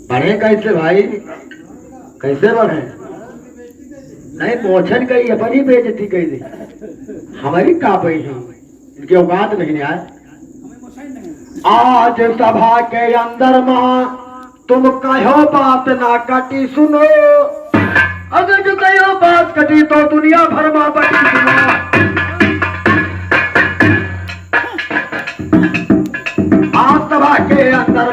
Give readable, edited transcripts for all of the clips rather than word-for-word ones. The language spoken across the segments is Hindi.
बढ़े कैसे भाई, कैसे बढ़े? नहीं मोछन कही अपनी बेइज्जती कही दी, हमारी का पई है, इनकी औकात नहीं है। आज सभा के अंदर मां तुम कहो बात ना कटी सुनो, अगर जो कहो बात कटी तो दुनिया भर में बटी सुनो। आज सभा के अंदर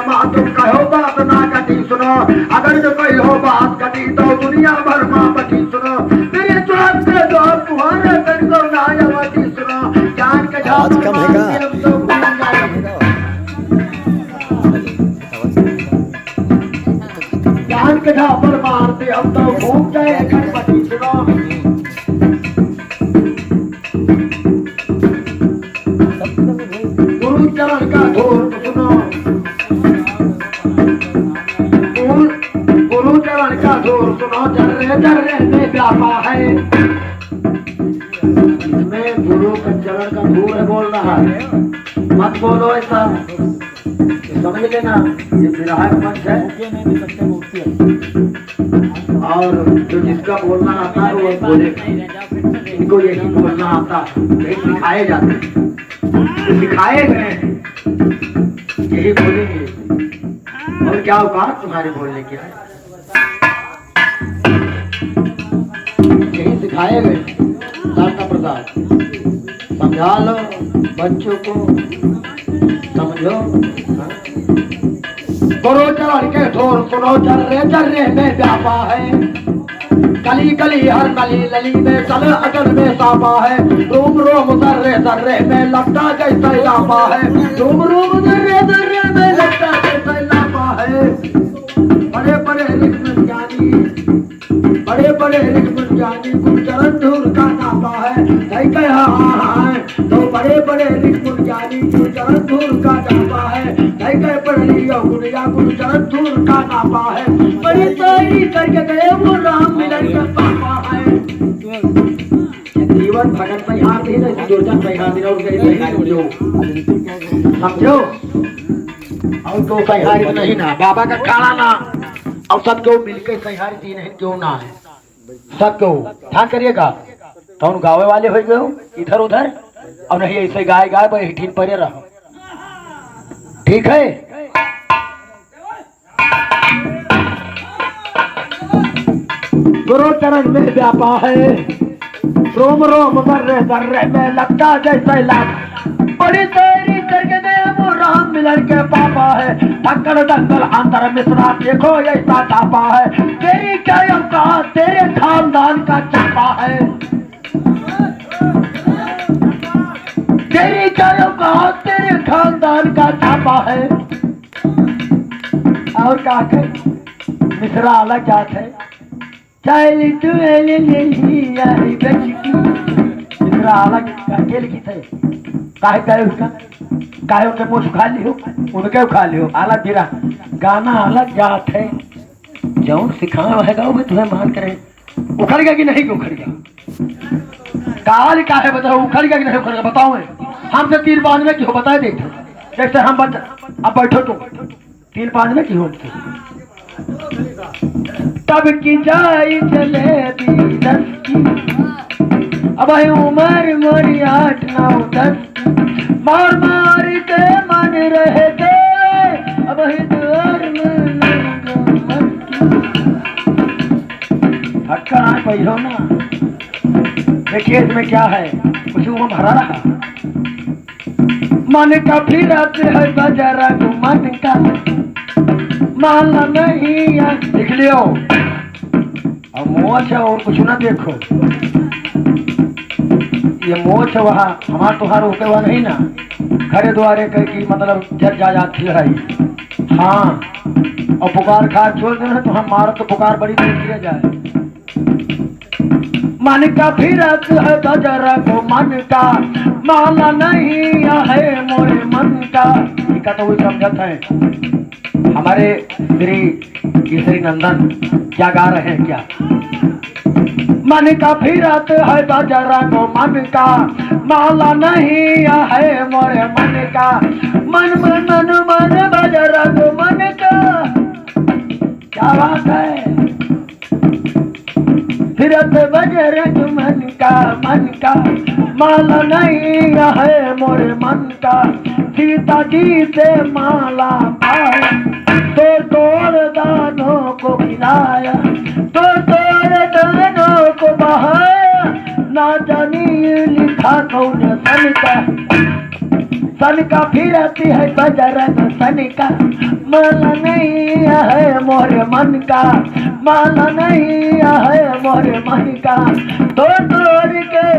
मां तुम कहो बात ना कटी सुनो, अगर जो कहो बात कटी तो दुनिया भर में बटी सुनो। मेरे तुरंत से जो तुम्हारे पेट को ना जवाती सुनो, जान के आवाज कम है का? जान के झापर मारते हम तो घूम जाए गणपति सुनो। गुरु चरण का धूल सुनो, गुरु चरण का धूल सुनो, जर्रे में व्यापा है। इसमें गुरु का चरण का धूल है बोल रहा है, मत बोलो ऐसा, समझ लेना ये विराट मंच है। और जो जिसका बोलना आता है वो बोले, इनको यही बोलना आता है, यही सिखाए जाते हैं, सिखाए गए यही बोलेंगे। और क्या औकात तुम्हारे बोलने की है, यही सिखाए गए। दाता प्रसाद समझा लो बच्चों को, समझो। गुरु चरण के धोर सुनो, जर्रे में व्यापा है। गली गली हर गली लली में चल अगल में सापा है। रोम रोम दर्रे में लगता जैसा लापा है। रोम रोम दर्रे में लगता जैसा लापा है। बड़े बड़े ऋषि ज्ञानी, बड़े बड़े ऋषि ज्ञानी गुरु चरण धूल का नापा है। नहीं कहा है तो बड़े बड़े ऋषि ज्ञानी गुरु चरण धूल का नापा है। नहीं कह पढ़ लिया गुड़िया गुरु चरण धूल का नापा है। बड़ी तैयारी करके गए वो राम मिलन का पापा है। जीवन भगत तैयार नहीं ना, दुर्जन तैयार नहीं और गई तैयार जो समझो। और तो तैयार नहीं ना, बाबा का खाना ना और सब क्यों मिलकर तैयार दी नहीं क्यों ना है, सब क्यों ध्यान करिएगा। कौन गावे वाले हो गए इधर उधर, और नहीं ऐसे गाय गाय भाई ठीक पड़े रहो, ठीक है। गुरु चरण में व्यापा है। रोम रोम दर्रे में लगता जैसे लाभ। बड़ी तैयारी करके गए वो राम मिलन के पापा है। ढक्कन दंगल अंदर मिश्रा देखो ऐसा छापा है। तेरी क्या औकात तेरे खानदान का छापा है। तेरी क्या औकात तेरे खानदान का छापा है। और क्या कर मिश्रा अलग जात है। चल तू मिश्रा अलग अकेले की थे, काहे कहे उसका, काहे उनके मुँह खा लियो, उनके खा लियो, अलग गिरा गाना अलग जात है। जौन सिखाना है गाँव में तुम्हें मान करे, उखड़ गया कि नहीं उखड़ गया, काल का है बताओ, उखड़ गया कि नहीं उखड़ गया बताओ। हमसे तीर बांधने की हो बताए देखे, जैसे हम अब बैठो तो तीर बांधने की हो। तब की जाई जलेबी 10 की, अब उम्र मोरी 8 9 10, मार मार के मन रहे थे अब द्वार में हटकर आ पहिरो ना। देखिए इसमें क्या है, कुछ वो भरा रहा मन का फिरत है बजरा मन का माला नहीं लिख लियो। और मोच है और कुछ ना देखो, ये मोच वहाँ हमार तुहार होके हुआ नहीं ना, घरे द्वारे कह की मतलब जब जा जाती है। हाँ और पुकार खार छोड़ देना तो हम मारो तो पुकार बड़ी दूर किया जाए। मन का फिरत है बजरा को मन का माला नहीं है मोरे मन का। इनका तो वही समझत है। हमारे श्री केसरी नंदन क्या गा रहे हैं क्या, मन का फिरत है बजरंग मन का, माला नहीं है मोरे मन का। मन मन मन मन बजरंग मन का, क्या बात है। फिरत बजरंग मन का, माला नहीं है मोरे मन का। सीता जी से माला पाया, तो तोड़ दानों को खिलाया, तो तोड़ दानों को बहाया। ना जानी लिखा कौन सन का, सन का फिरती है बजरंग सन का। माला नहीं है मोरे मन का, माला नहीं है मोरे मन का। तो तोड़ के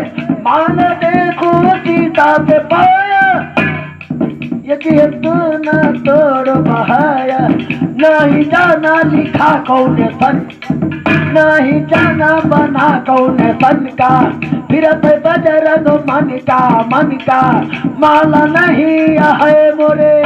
मान देखो सीता से पाया, यदि तू न तोड़ बहाया। नहीं जाना लिखा कौन सन, नहीं जाना बना कौन सन का। फिरत बजरंग मन का, माला नहीं है मोरे।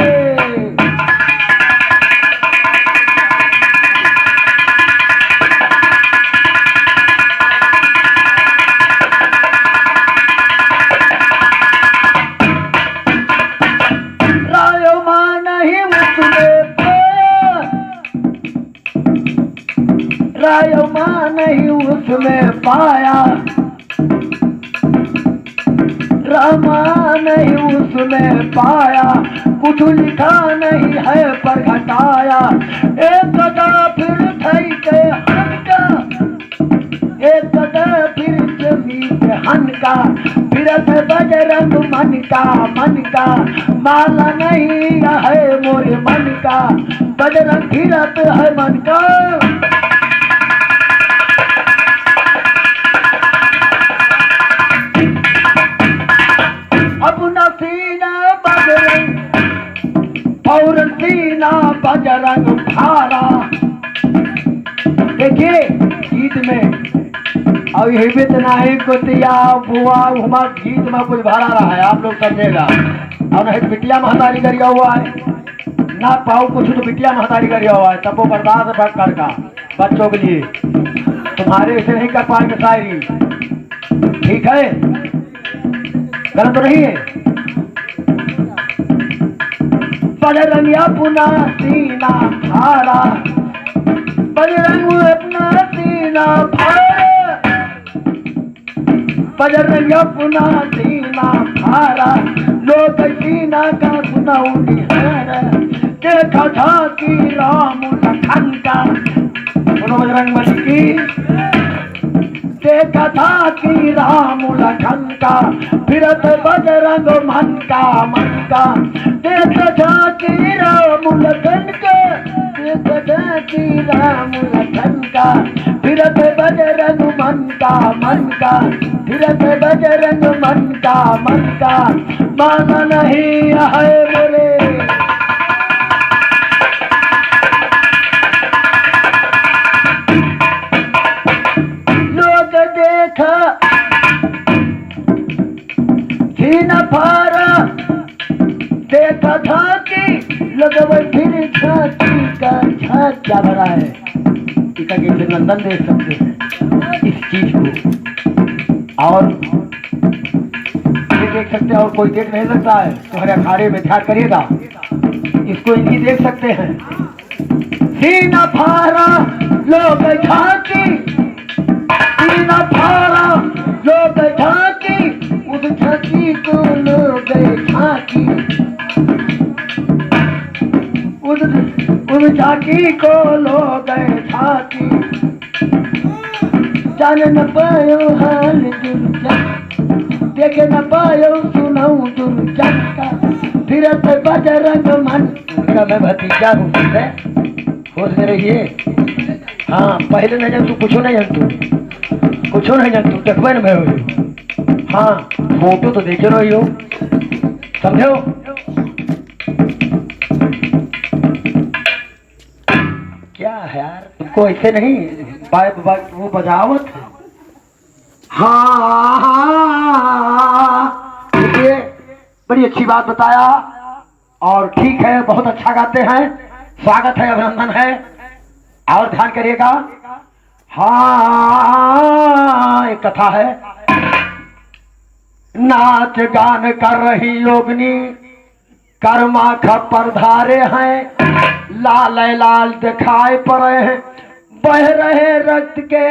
रायमा नहीं उसमें पाया, रामा नहीं उसमें पाया। कुछ लिखा नहीं है पर घटाया, एक गदा फिर थई के हनका, एक गदा फिर जमीन हनका। फिरत बजरंग मन का, माला नहीं है मोरे मन का। बजरंग फिरत है मन का। अपना सीना बजरंग और सीना बजरंग भारा। देखिए गीत में और यही भी इतना ही कुतिया बुआ हुआ गीत में कुछ भरा रहा है, आप लोग समझेगा। और नहीं बिटिया महतारी करिया हुआ है ना, पाओ कुछ तो बिटिया महतारी करिया हुआ है। तब वो बर्दाश्त कर का बच्चों के लिए, तुम्हारे इसे नहीं कर पाएंगे शायरी, ठीक है, गलत तो नहीं है। बजरंग अपना सीना फाड़ा, बजरंग अपना सीना फाड़ा, बजरंग अपना सीना फाड़ा। लोग सीना का सुनाऊ निहारा, देखा था कि राम लखन का। सुनो बजरंग बली की, देखा था कि राम लखन का। फिरत बजरंग मन का, देखा था कि राम लखन का, देखा था कि राम लखन का। फिरत बजरंग मन का, फिरत बजरंग मन का। माना नहीं है बोले। देखा सीना फारा, देखा था कि लगवे फिर छाती का छात क्या भरा है। टीका के नंदन देख सकते हैं इस चीज को, और ये देख सकते हैं और कोई देख नहीं सकता है। तुम्हारे अखाड़े में ध्यान करिएगा, इसको इनकी देख सकते हैं। सीना फारा लोग झांकी, सीना फाड़ा लोग झांकी, उस झांकी को लोग झांकी, उस झांकी को लोग झांकी। जान न पायो हाल दुर्जन, देख न पायो सुनाऊं दुर्जन का। फिरत बजरंग मन का। मैं भतीजा हूँ, होश में रहिए। हाँ पहले नहीं जान तू, कुछ नहीं जान तू, कुछ नहीं जान तू, देखबे न मैं हो। हाँ फोटो तो देखे रही हो, समझो। क्या है यार, तुमको ऐसे नहीं वो बजावत। हाँ देखिए बड़ी अच्छी बात बताया, और ठीक है, बहुत अच्छा गाते हैं, स्वागत है, अभिनंदन है। और ध्यान करिएगा, हाँ एक कथा है। नाच गान कर रही योगिनी कर्मा खप्पर धारे हैं, लाल लाल दिखाई पड़े हैं, बह रहे रक्त के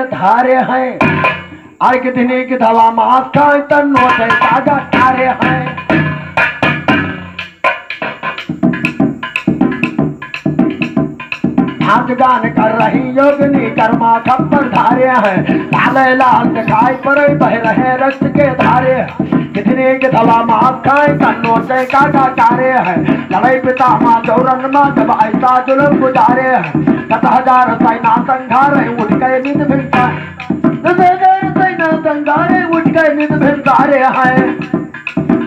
धारे हैं। अर्घ दिनी की दवा माथा तन्नो से ताजा तारे हैं। नाच गान कर रही योगिनी कर्मा खप्पर धारे हैं, लाल लाल दिखाई पड़े, बह रहे रक्त के धारे हैं। कितने के दवा माफ खाए तन्नो से काका तारे हैं। लड़ाई पिता माँ चौरन माँ जब ऐसा जुल्म गुजारे हैं। 10,000 सेना संघारे उठ गए निध भिंसा, 10,000 सेना संघारे उठ गए निध भिंसारे हैं।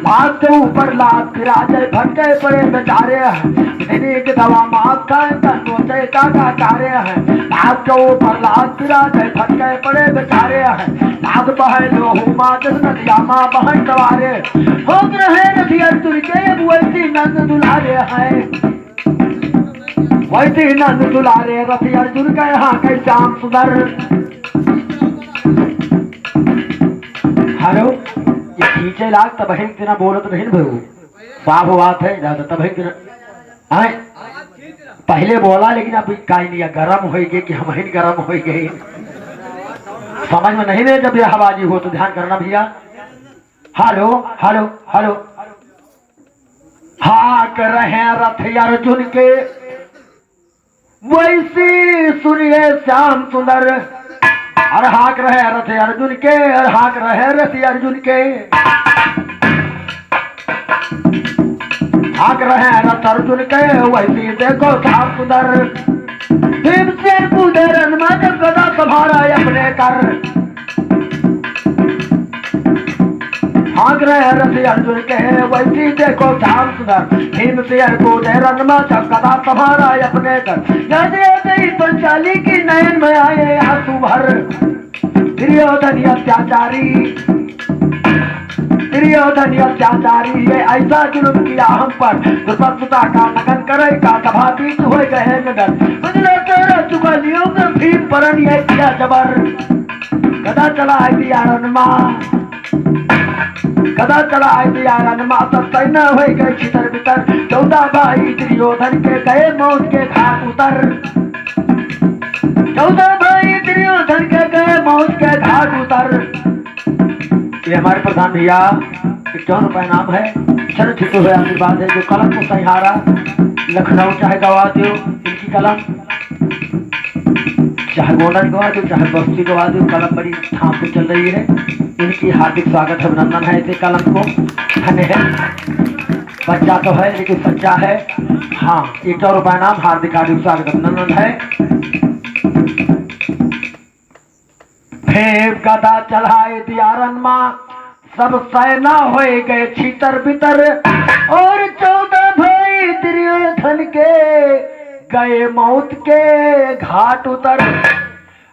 लात के ऊपर लात फिराजे भटके पड़े बेचारे हैं। कितने के दवा माफ खाए तन्नो से काका तारे हैं। लात के ऊपर लात फिराजे भटके पड़े बेचारे हैं। नाद बहे लोहू माँ जिस नदिया माँ बहन सवारे, हो रहे नदी अर्जुन के वैसी नंद दुलारे हैं। वैसी नंद दुलारे रथी अर्जुन के यहाँ के श्याम सुंदर। हेलो ये खींचे लाग तब बहन तेना बोलत नहीं भू साफ बात है ज्यादा तब है पहले बोला लेकिन अब काई नहीं गरम हो गए कि हम ही गरम हो गए समझ में नहीं रहे। जब ये हवाजी हो तो ध्यान करना भैया। हेलो हेलो हेलो हाक रहे रथ अर्जुन के वैसी सुनिए श्याम सुंदर। और हाक रहे रथ अर्जुन के, और हाक रहे रथ अर्जुन के, हाक रहे रथ अर्जुन के वैसी देखो श्याम सुंदर। भीमसेन कूदे रण में जब गदा संभारा अपने कर। हाक रहे रथ अर्जुन के वैसी देखो श्याम सुंदर। भीमसेन कूदे रण में जब गदा संभारा अपने कर। यदि पंचाली की नयन में आए आंसू भर। दुर्योधन अत्याचारी, दुर्योधन अत्याचारी ये ऐसा जुल्म किया हम पर। दुर्पत्ता का नगन करे का सभा बीच हो गए नगर। मुझे तेरा चुगलियों का भीम परन ये किया जबर। गदा चला दिया रणमा, गदा चला दिया रणमा, सब सैना हो गए छितर बितर। 14 भाई दुर्योधन के गए मौत के घाट उतर। 14 भाई दुर्योधन के गए मौत के घाट उतर। ये हमारे प्रधान भैया 51 रुपए नाम है। चलो ठीक है आशीर्वाद है। जो कलम को सहारा लखनऊ चाहे गवा दो इनकी कलम, चाहे गोंडा गवा दो चाहे बस्ती गवा दो, कलम बड़ी ठाम से चल रही है। इनकी हार्दिक स्वागत है, अभिनंदन है। इसे कलम को धन्य है। बच्चा तो है लेकिन सच्चा है। हाँ 51 रुपए नाम, हार्दिक हार्दिक स्वागत अभिनंदन है। फेब गदा चढ़ाए दिया रणमा, सब सेना हो गए छितर बितर। और 14 भाई दुर्योधन के गए मौत के घाट उतर।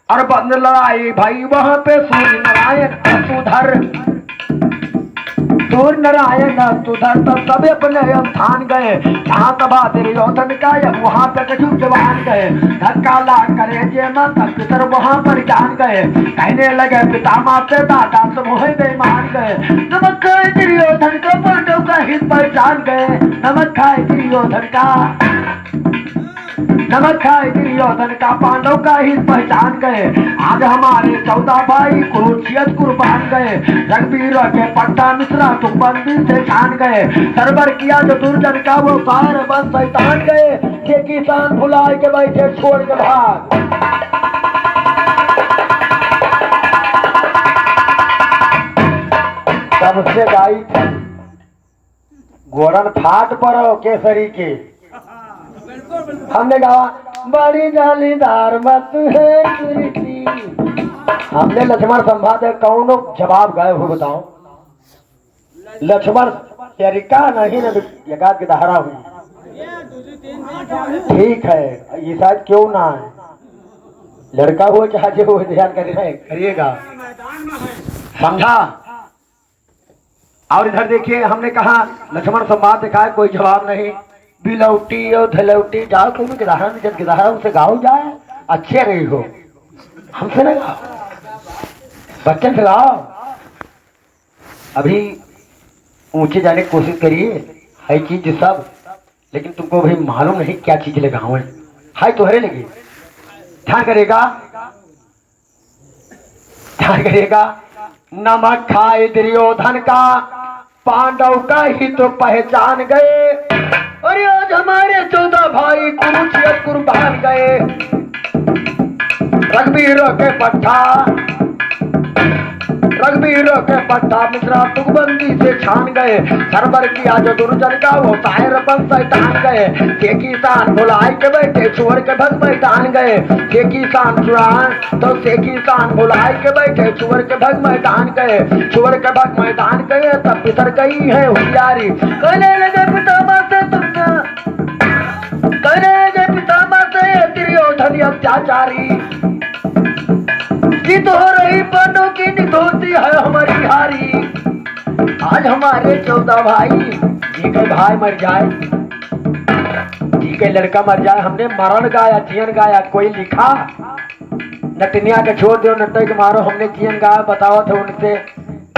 और बंद लड़ाई भाई वहां पे सूर्य नारायण अस्तुधर। सूर्य नारायण अस्तुधर तो सब अपने स्थान गए। जहाँ सभा दुर्योधन का वहां पे कछु जवान गए। धक्का ला करे जे माता पितर वहां पर जान गए। कहने लगे पितामह से दादा सब हो गए मान गए। नमक खाए दुर्योधन का पांडव का हित पहचान गए। नमक खाए दुर्योधन का, नमक खाए दुर्योधन का पांडव का हित पहचान गए। आज हमारे 14 भाई कुरुक्षेत्र कुर्बान गए। रघुवीर के पट्टा मिश्रा तुम बंदी से छान गए। सरबर किया जो दुर्जन का वो पार बन शैतान गए। के किसान भुलाए के बैठे छोड़ के भाग। सबसे गाई गोरन फाट पड़ो केसरी के। हमने कहा बड़ी जालीदार मत है कुर्सी। हमने लक्ष्मण संवाद कौन जवाब गए हो बताओ। लक्ष्मण तरीका नहीं न यकात की धारा हुई। ठीक है ये शायद क्यों ना है, लड़का हो चाहे हो ध्यान करिएगा, समझा। और इधर देखिए हमने कहा लक्ष्मण संवाद देखा है, कोई जवाब नहीं। बिलौटी और धलौटी जाओ तुम गिरहन जब गिरहन से गाओ जाए अच्छे रही हो। हमसे ना गाओ, बच्चन से गाओ। अभी ऊंचे जाने की कोशिश करिए, है चीज सब, लेकिन तुमको भाई मालूम नहीं क्या चीज लगाओ है तो हरे लगे। ध्यान करेगा, ध्यान करेगा। नमक खाए दुर्योधन का, पांडव का ही तो पहचान गए। और आज हमारे 14 भाई कुरुक्षेत्र कुर्बान गए। रघुवीरों के पट्टा, रघुवीरों के पट्टा मिश्रा तुकबंदी से छान गए। सरबर किया जो दुर्जन का वो शायर बन शैतान गए। के किसान भुलाए के बैठे चुवर के भग मैदान गए। के किसान चुरान तो से किसान भुलाए के बैठे चुवर के भग मैदान गए। चुवर के भग मैदान गए तब पितर गई है होशियारी। कहने लगे पितामह से तुमने, कहने लगे पितामह से दुर्योधन अत्याचारी। जीत हो रही बनो की नित होती है हमारी हारी। आज हमारे 14 भाई, जी के भाई मर जाए, जी के लड़का मर जाए, हमने मरण गाया जीवन गाया। कोई लिखा नटनिया के छोड़ दो नटई के मारो, हमने जीवन गाया। बताओ थे उनसे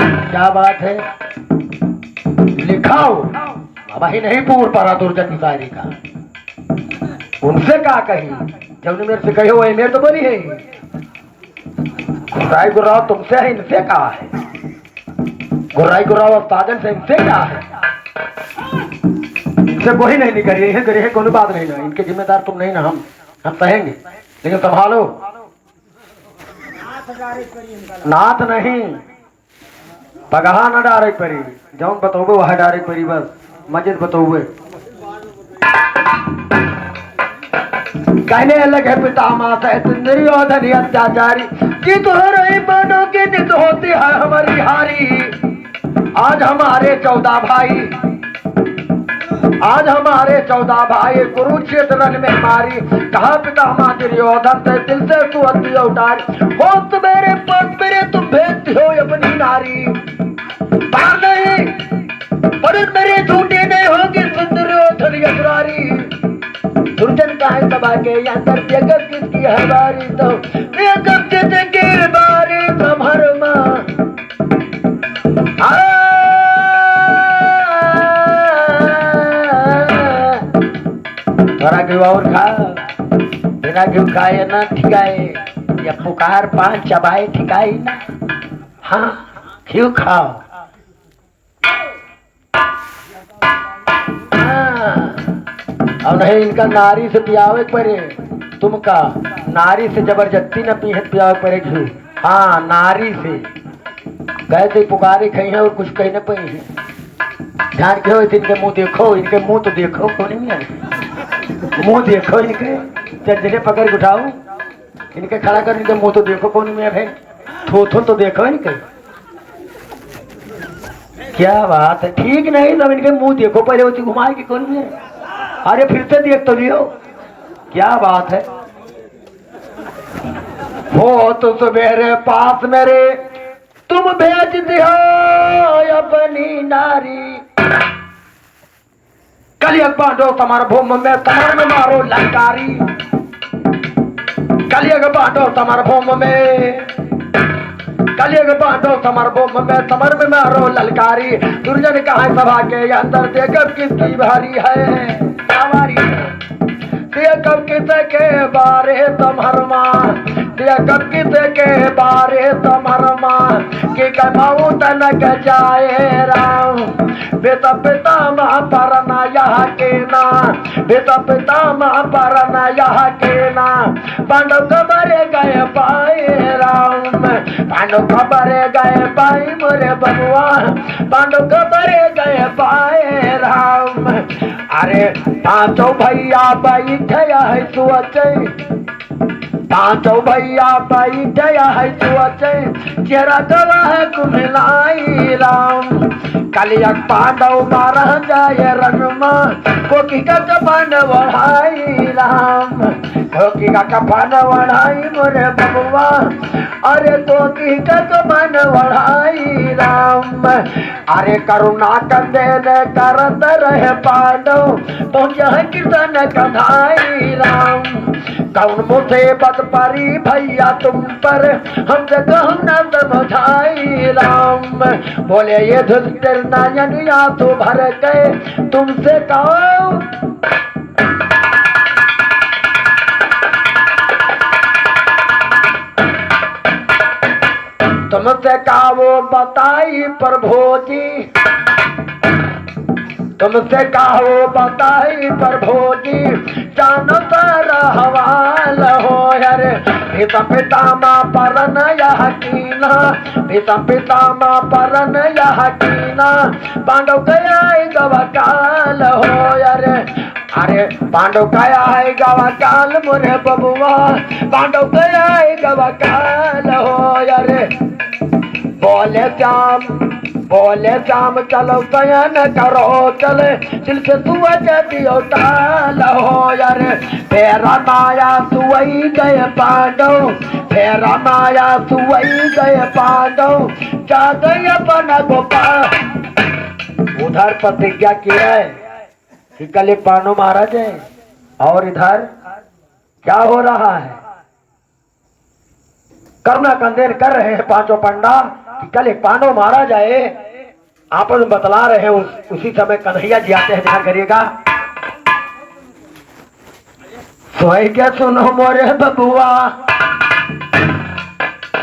क्या बात है, लिखाओ वही नहीं पूर पड़ा दुर्जन निसारी का। उनसे क्या कही, जब ने मेरे से कही वही मेरे तो बोली है। गुर्राई गुर्राव तुमसे है, इनसे कहा है। गुर्राई गुर्राव साधन से इनसे क्या है, इनसे कोई नहीं निकली है, करे है कोई बात नहीं ना। इनके जिम्मेदार तुम नहीं ना, हम सहेंगे, लेकिन संभालो। नाथ नहीं पगहा न डारे परी, जौन बतोबे वह डारे परी, बस मजिद बतोबे। कहने लगे पितामह से दुर्योधन अत्याचारी। जीत हो रही बनो की नित होती है हमारी हारी। आज हमारे 14 भाई, आज हमारे 14 भाई कुरुक्षेत्र रण में मारी। कहा पितामह दुर्योधन से दिल से सुअति उतारी। हो तुम्हारे पद मेरे तुम भेजती हो अपनी नारी। बार नहीं पर मेरे झूठे नहीं होगी दुर्योधन यशरारी। दुर्जन का है सभा के अंदर जगत किसकी है बारी। तो जगत के बारे संभरमा थोड़ा घी और खा, बिना घी खाए ना ठिकाए, या पुकार पान चबाए ठिकाई ना। हाँ घी खाओ। और नहीं इनका नारी से पियावे पड़े, तुमका नारी से जबरदस्ती न पीहे पियावे पड़े घी। हाँ नारी से कैसे पुकारे खई है और कुछ कही न पई है। ध्यान क्यों, इनके मुंह देखो, इनके मुंह तो देखो, कौन नहीं है मुंह देखो इनके। चंदने पकड़ उठाओ इनके, खड़ा कर इनके मुंह तो देखो, कौन में है थोथुन तो देखो इनके। क्या बात है, ठीक नहीं सब इनके मुंह देखो पहले, उसी घुमाए कि कौन में। अरे फिर से देख तो लियो, क्या बात है। हो तो सवेरे पास मेरे तुम भेज दियो अपनी नारी। कलियग बांटो समर भूम में समर में मारो ललकारी। कलियग बांटो समर भूम में, कलियग बांटो समर भूम में समर में मारो ललकारी। दुर्जन कहा सभा के अंदर देखब किसकी भारी है हमारी। कब किसे के बारे तमहरमा, कब किसे के बारे तमहरमा। कि कमाऊ तनक जाए राम, बेटा पिता माँ पर न यहाँ के ना, बेटा पिता माँ पर न यहाँ के ना। पांडव खबरे गए पाए राम, पांडव खबरे गए पाए मोरे बबुआ, पांडव खबरे गए पाए राम। अरे पांचों भैया बैठे है सुअचे, पांचों भैया बैठे है सुअचे। चेहरा गवाह कुम्हिलाई राम। कलियग पांडव मारा जाए रणमा, कोकी का कपान बढ़ाई राम, कोकी का कपान बढ़ाई मोरे बबुआ। अरे कोकी का कपान बढ़ाई राम। अरे करुणा कंदे ने करत रहे पांडव, पहुंचे कृष्ण कन्हाई राम। कौन मुसीबत परी भैया तुम पर, हम जगह न समझाई राम। बोले ये धुंधर नयन आंसू भर गए, तुमसे कहो तुमसे का वो बताई प्रभु जी, तुमसे कहो बताई प्रभु जी, जानो सारा हवाल हो यार। पिता पिता माँ परन यह कीना, पिता पिता माँ परन यह कीना, पांडव गया गवकाल हो यार। अरे पांडव गया है गवकाल मोरे बबुआ, पांडव गया है गवकाल हो यार। बोले श्याम चलो शयन करो चले, दिल से सूझ दियो टाल हो यार। फेरा माया सुई गए पांडव, फेरा माया सुई गए पांडव, जा गए अपन गोपाल। उधर प्रतिज्ञा किया है कि कल एक पांडव मारा जाए, और इधर क्या हो रहा है? करुणा कंदेर कर रहे हैं पांचों पंडा कि कल एक पांडव मारा जाए। आपस में बतला रहे हैं। उसी समय कन्हैया जी आते हैं, ध्यान करिएगा। सोई के सुनो मोरे बबुआ,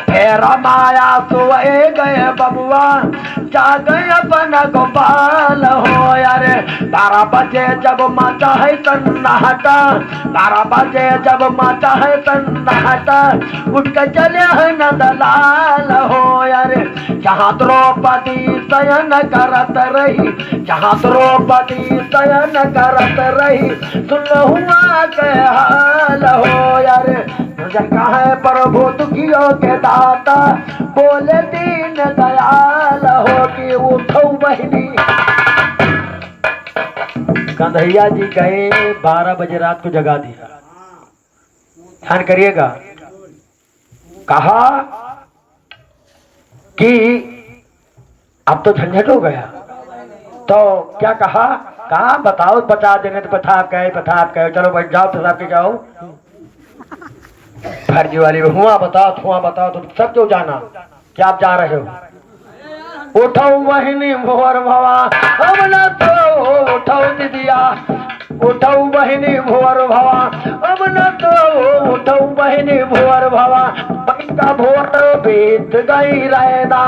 फेरा माया सोए गए बबुआ, जा गए अपन गोपाल हो यार। 12 बजे जब माचा है सन्नाटा, 12 बजे जब माचा है सन्नाटा, उठ के चले है नंदलाल हो यार। जहाँ द्रौपदी शयन करत रही, जहाँ द्रौपदी शयन करत रही, सुन हुआ के हाल हो यार। कहा है प्रभु दुखियों के दाता, बोले दीन दयाल हो कि उठो बहिनी। कन्हैया जी गए 12 बजे रात को जगा दिया। ध्यान करिएगा। कहा कि अब तो झंझट हो गया, तो क्या कहा बताओ, बता देंगे तो पथाप कहे चलो बैठ जाओ, पेशाब के जाओ। फर्जी वाली हुआ बताओ तो सब क्यों जाना, क्या आप जा रहे हो? उठो बहिनी भोर भवा, अब न तो उठो दीदिया, उठो बहिनी भोर भवा, अब न तो उठो बहिनी भोर भवा। होइगा भोर बीत गई रहना,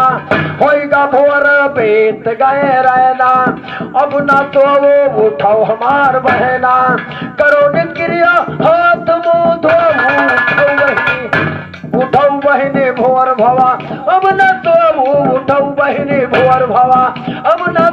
होइगा भोर बीत गए रहना, अब न तो वो उठो हमार बहना। करो निक्रिया हाथ मुँह धो, उठो बहिनी भोर भवा, अब न तो उठो बहिनी भोर भवा, अब न